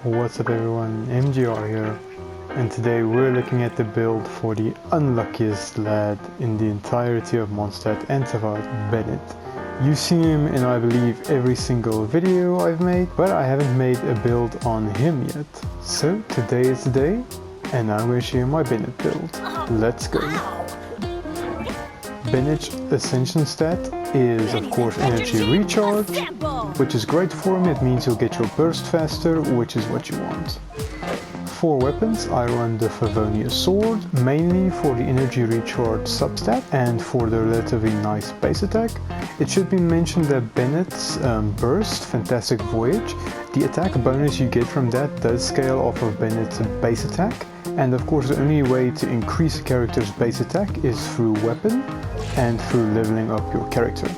What's up everyone, MGR here, and today we're looking at the build for the unluckiest lad in the entirety of Mondstadt and Tavad, Bennett. You've seen him in I believe every single video I've made, but I haven't made a build on him yet. So today is the day, and I'm going to show you my Bennett build. Let's go. Bennett's Ascension stat is of course energy recharge, which is great for him. It means you'll get your burst faster, which is what you want. For weapons, I run the Favonius sword, mainly for the energy recharge substat and for the relatively nice base attack. It should be mentioned that Bennett's burst, Fantastic Voyage, the attack bonus you get from that does scale off of Bennett's base attack, and of course the only way to increase a character's base attack is through weapon and through leveling up your character.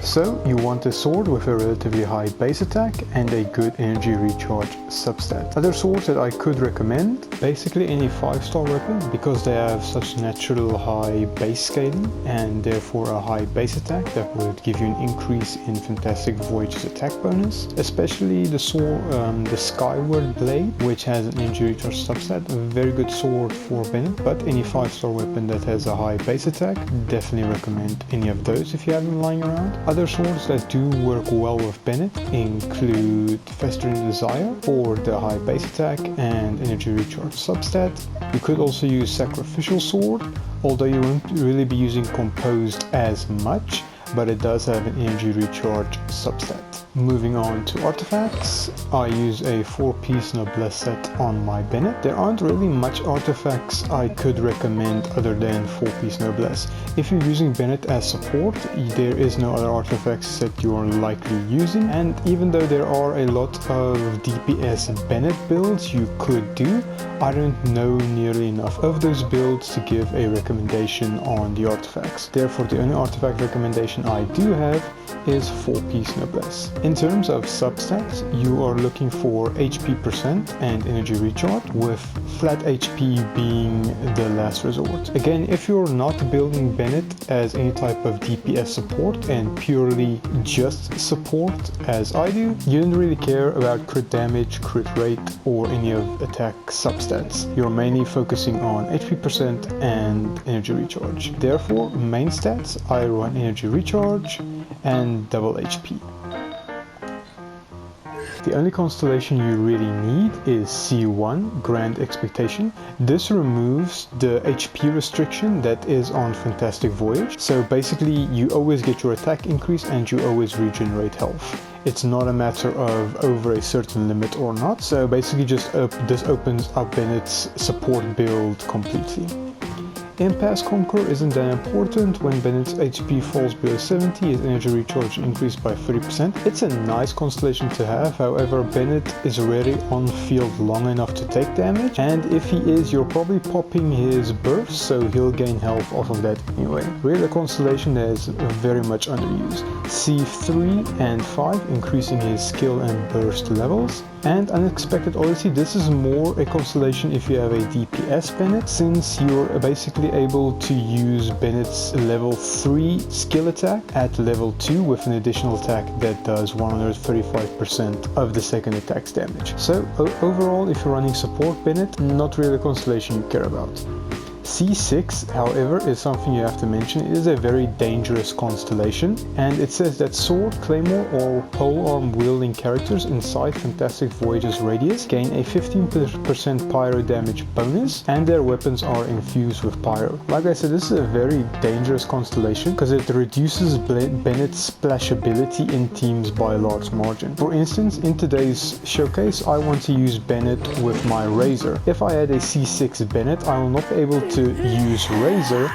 So you want a sword with a relatively high base attack and a good energy recharge substat. Other swords that I could recommend, basically any 5-star weapon, because they have such natural high base scaling and therefore a high base attack that would give you an increase in Fantastic Voyage's attack bonus. Especially the sword, the Skyward Blade, which has an energy recharge substat, a very good sword for Bennett, but any 5-star weapon that has a high base attack, definitely recommend any of those if you have them lying around. Other swords that do work well with Bennett include Festering Desire for the high base attack and energy recharge substat. You could also use Sacrificial Sword, although you won't really be using Composed as much, but it does have an energy recharge substat. Moving on to artifacts, I use a 4-piece Noblesse set on my Bennett. There aren't really much artifacts I could recommend other than 4-piece Noblesse. If you're using Bennett as support, there is no other artifacts that you are likely using, and even though there are a lot of DPS Bennett builds you could do, I don't know nearly enough of those builds to give a recommendation on the artifacts. Therefore, the only artifact recommendation I do have is 4-piece Noblesse. In terms of substats, you are looking for HP percent and energy recharge, with flat HP being the last resort. Again, if you're not building Bennett as any type of DPS support and purely just support as I do, you don't really care about crit damage, crit rate, or any of attack substats. You're mainly focusing on HP percent and energy recharge. Therefore, main stats, I run energy recharge and double HP. The only constellation you really need is C1, Grand Expectation. This removes the HP restriction that is on Fantastic Voyage. So basically you always get your attack increase and you always regenerate health. It's not a matter of over a certain limit or not. So basically just this opens up Bennett's support build completely. Impasse Conqueror isn't that important. When Bennett's HP falls below 70, his energy recharge increased by 30%. It's a nice constellation to have, however Bennett is rarely on field long enough to take damage, and if he is, you're probably popping his burst, so he'll gain health off of that anyway. Really a constellation that is very much underused. C3 and 5 increasing his skill and burst levels. And Unexpected Odyssey, this is more a constellation if you have a DPS Bennett, since you're basically able to use Bennett's level 3 skill attack at level 2 with an additional attack that does 135% of the second attack's damage. So overall, if you're running support Bennett, not really a constellation you care about. C6, however, is something you have to mention. It is a very dangerous constellation, and it says that sword, claymore, or polearm wielding characters inside Fantastic Voyage's radius gain a 15% pyro damage bonus, and their weapons are infused with pyro. Like I said, this is a very dangerous constellation because it reduces Bennett's splashability in teams by a large margin. For instance, in today's showcase, I want to use Bennett with my Razor. If I had a C6 Bennett, I will not be able to use Razor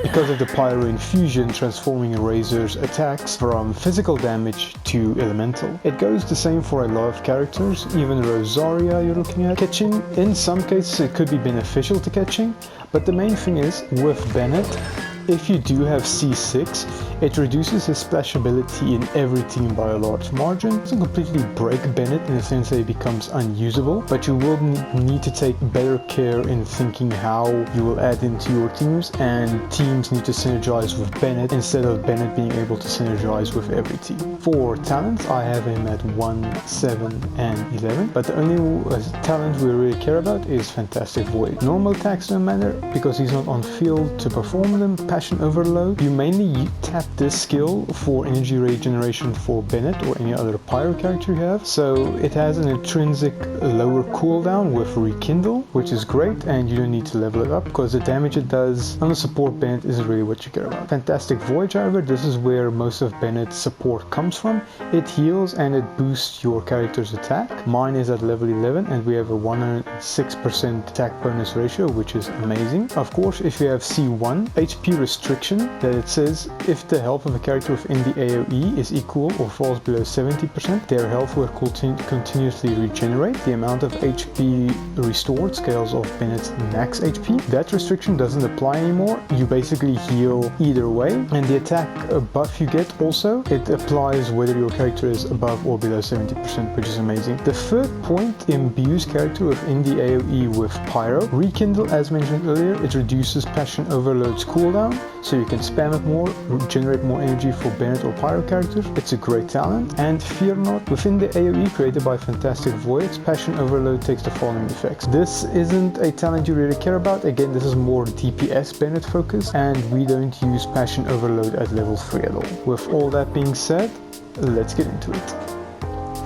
because of the pyro infusion transforming Razor's attacks from physical damage to elemental. It goes the same for a lot of characters, even Rosaria you're looking at. Catching, in some cases it could be beneficial to catching, but the main thing is with Bennett, If you do have C6, it reduces his splash ability in every team by a large margin. It doesn't completely break Bennett in the sense that he becomes unusable, but you will need to take better care in thinking how you will add into your teams, and teams need to synergize with Bennett instead of Bennett being able to synergize with every team. For talents, I have him at 1, 7 and 11, but the only talent we really care about is Fantastic Void. Normal attacks don't matter because he's not on field to perform them. Passion Overload, you mainly tap this skill for energy regeneration for Bennett or any other pyro character you have, so it has an intrinsic lower cooldown with Rekindle, which is great, and you don't need to level it up because the damage it does on the support Bennett isn't really what you care about. Fantastic Void, however, this is where most of Bennett's support comes from. It heals and it boosts your character's attack. Mine is at level 11 and we have a 106% attack bonus ratio, which is amazing. Of course, if you have C1, HP restriction that it says if the health of a character within the AoE is equal or falls below 70%, their health will continuously regenerate. The amount of HP restored scales off Bennett's max HP. That restriction doesn't apply anymore. You basically heal either way, and the attack buff you get also, it applies whether your character is above or below 70%, which is amazing. The third point imbues character within the AoE with Pyro. Rekindle, as mentioned earlier, it reduces Passion Overload's cooldown, so you can spam it more, generate more energy for Bennett or Pyro characters. It's a great talent. And Fear Not, within the AoE created by Fantastic Voids, Passion Overload takes the following effects. This isn't a talent you really care about. Again, this is more DPS Bennett focus, and we don't use Passion Overload at level 3 at all. With all that being said, let's get into it.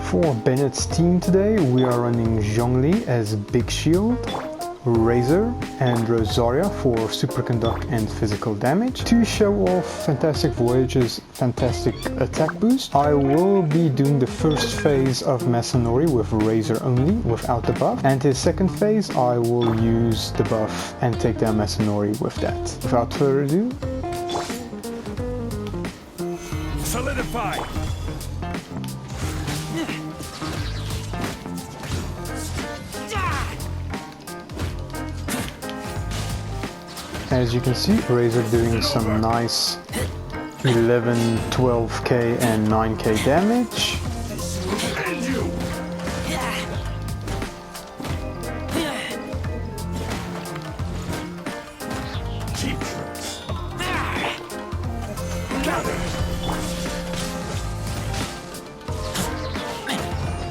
For Bennett's team today, we are running Zhongli as Big Shield, Razor and Rosaria for Superconduct and physical damage. To show off Fantastic Voyage's fantastic attack boost, I will be doing the first phase of Masanori with Razor only, without the buff, and his second phase I will use the buff and take down Masanori with that. Without further ado, solidify! as you can see, Razor doing some nice 11, 12k and 9k damage.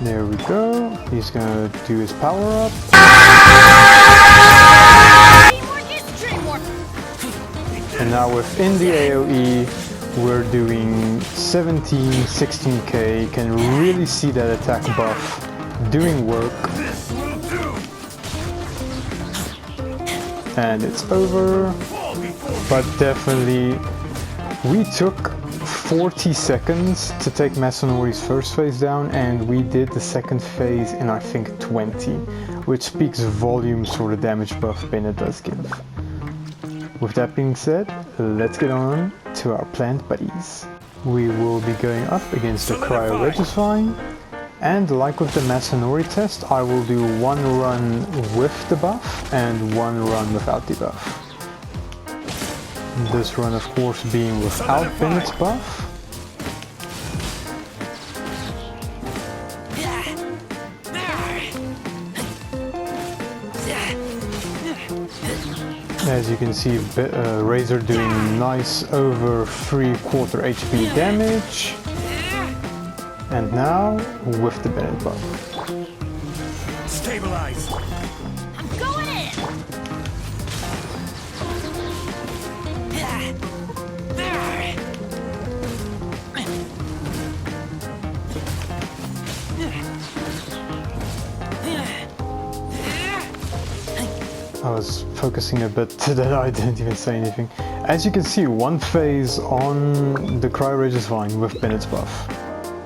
There we go. He's gonna do his power up. And now within the AoE, we're doing 17, 16k. You can really see that attack buff doing work. And it's over. But definitely, we took 40 seconds to take Masanori's first phase down, and we did the second phase in I think 20, which speaks volumes for the damage buff Bennett does give. With that being said, let's get on to our plant buddies. We will be going up against the Cryo Regicide, and like with the Masanori test, I will do one run with the buff and one run without the buff. This run of course being without Bennett's buff. As you can see, Razor doing nice over 3/4 HP damage. And now with the Bennett buff. Stabilize. I'm going in. I was focusing a bit that I didn't even say anything. As you can see, one phase on the Cryo Regicide with Bennett's buff.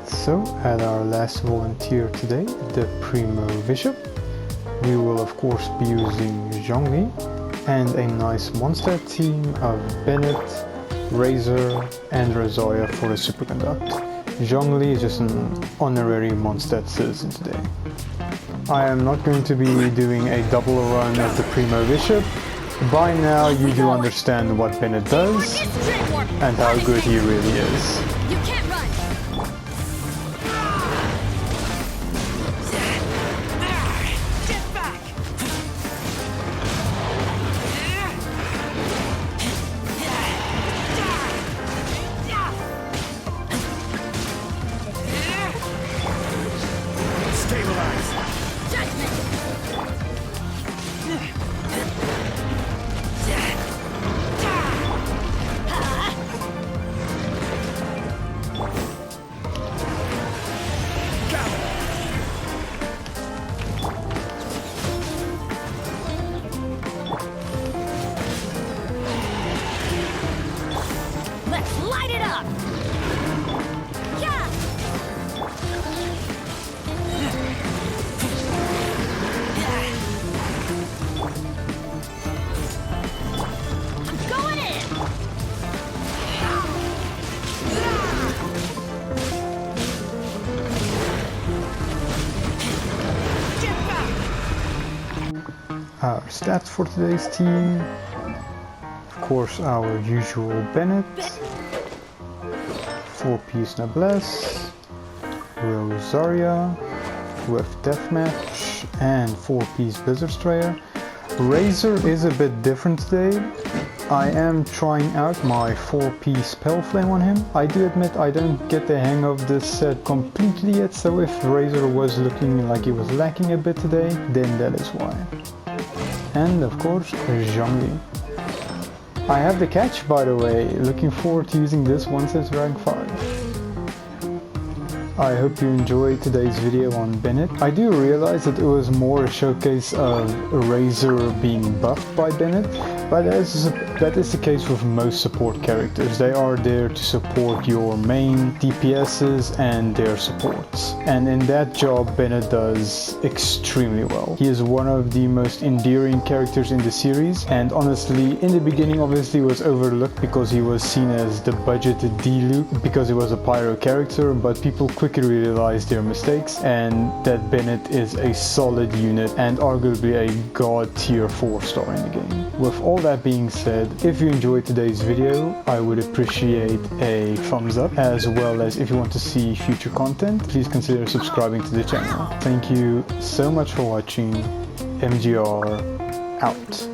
So, at our last volunteer today, the Primo Bishop, we will of course be using Zhongli and a nice monster team of Bennett, Razor and Rosaria for the Superconduct. Zhongli is just an honorary Mondstadt citizen today. I am not going to be doing a double run of the Primo Bishop, By now you do understand what Bennett does and how good he really is. You can't run. Get back. Stabilize. Let's light it up. Yeah. I'm going in. Get back. Our stats for today's team. Of course, our usual Bennett. 4-piece Noblesse. Rosaria with Deathmatch and 4-piece Blizzard Strayer. Razor is a bit different today. I am trying out my 4-piece Pale Flame on him. I do admit I don't get the hang of this set completely yet, so if Razor was looking like he was lacking a bit today, then that is why. And of course, Zhongli. I have the catch, by the way. Looking forward to using this once it's rank 5. I hope you enjoyed today's video on Bennett. I do realize that it was more a showcase of Razor being buffed by Bennett, but that is the case with most support characters. They are there to support your main DPSs and their supports. And in that job, Bennett does extremely well. He is one of the most endearing characters in the series, and honestly, in the beginning obviously was overlooked because he was seen as the budgeted D-loop because he was a pyro character, but people quickly realized their mistakes and that Bennett is a solid unit and arguably a god tier 4-star in the game. With all that being said, if you enjoyed today's video, I would appreciate a thumbs up, as well as if you want to see future content, please consider subscribing to the channel. Thank you so much for watching. MGR out.